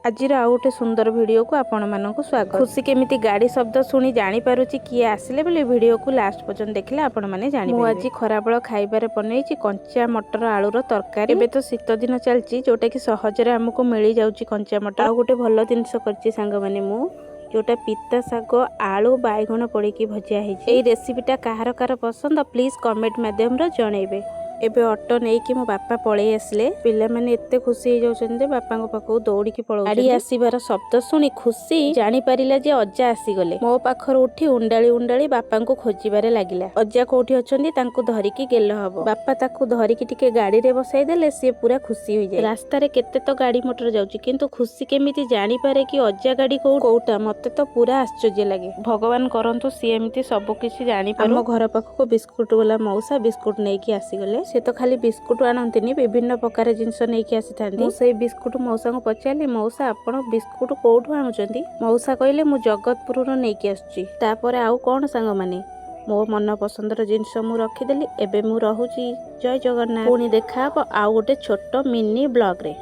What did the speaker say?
आजिर आउ गोटे सुंदर वीडियो को आपण मानक स्वागत। खुशी केमिति गाड़ी शब्द शुणी जानी पारुची किए आसिले बोली वीडियो को लास्ट पर्यंत देखले आपण माने जानि पारिबे। मु आज खराबेळ खाइबारे बनेइची कंचा मटर आलूर तरकारी। एबे तो शीत दिन चलची जोटा कि सहजरे हमको मिली जाउची कंचा मटर। आ गोटे भल जिनिस करची सांग माने मु जोटा पिता शाग आलू बैगण पड़िकी भजिया है। ये रेसिपीटा कहार कार पसंद प्लीज कमेंट माध्यम जनइबे। एबे ऑटो नहीं कि मो बापा पळै आसले। पिला माने एते खुशी हो जाउछन जे बापा को पाखो दौड़िकी पळौ। गाड़ी आसीबार शब्द सुनी खुशी जानी पारिला जे अज्जा आसी गले। मो पाखर उठी उंडाली उंडाली बापा को खोजिबारे लागिला। अज्जा कोठी अछंती तांको धरिकी गेल हबो। बापा ताकू धरिकी टिके गाड़ी रे बसाई देले। से पूरा खुशी हो जाए। रास्ता रे केते तो गाड़ी मोटर जाउची किंतु खुशी केमिति जानी पारे कि अज्जा गाड़ी कोउटा मते तो पूरा आश्चर्य लागे। भगवान करंतु सी एमिति सब किछि जानी पारो। हम घर पाखको बिस्कुट वाला मौसा बिस्कुट नेकी आसी गले। से तो खाली बिस्कुट आनंतिनी विभिन्न प्रकार जिनस नेकी आसी थांती। मु सेई बिस्कुट मौसा को पचारली मौसा आपण बिस्कुट कोठु आनुचंती। मौसा कहले मु जगतपुर रो नेकी आसुची। तापरे आउ कोन सांग माने मो मन पसंदर जिनस मु रखिदेली। एबे मु रहूची। जय जगन्नाथ। पुणी देखा आउ गोटे छोट मिनी ब्लॉग रे।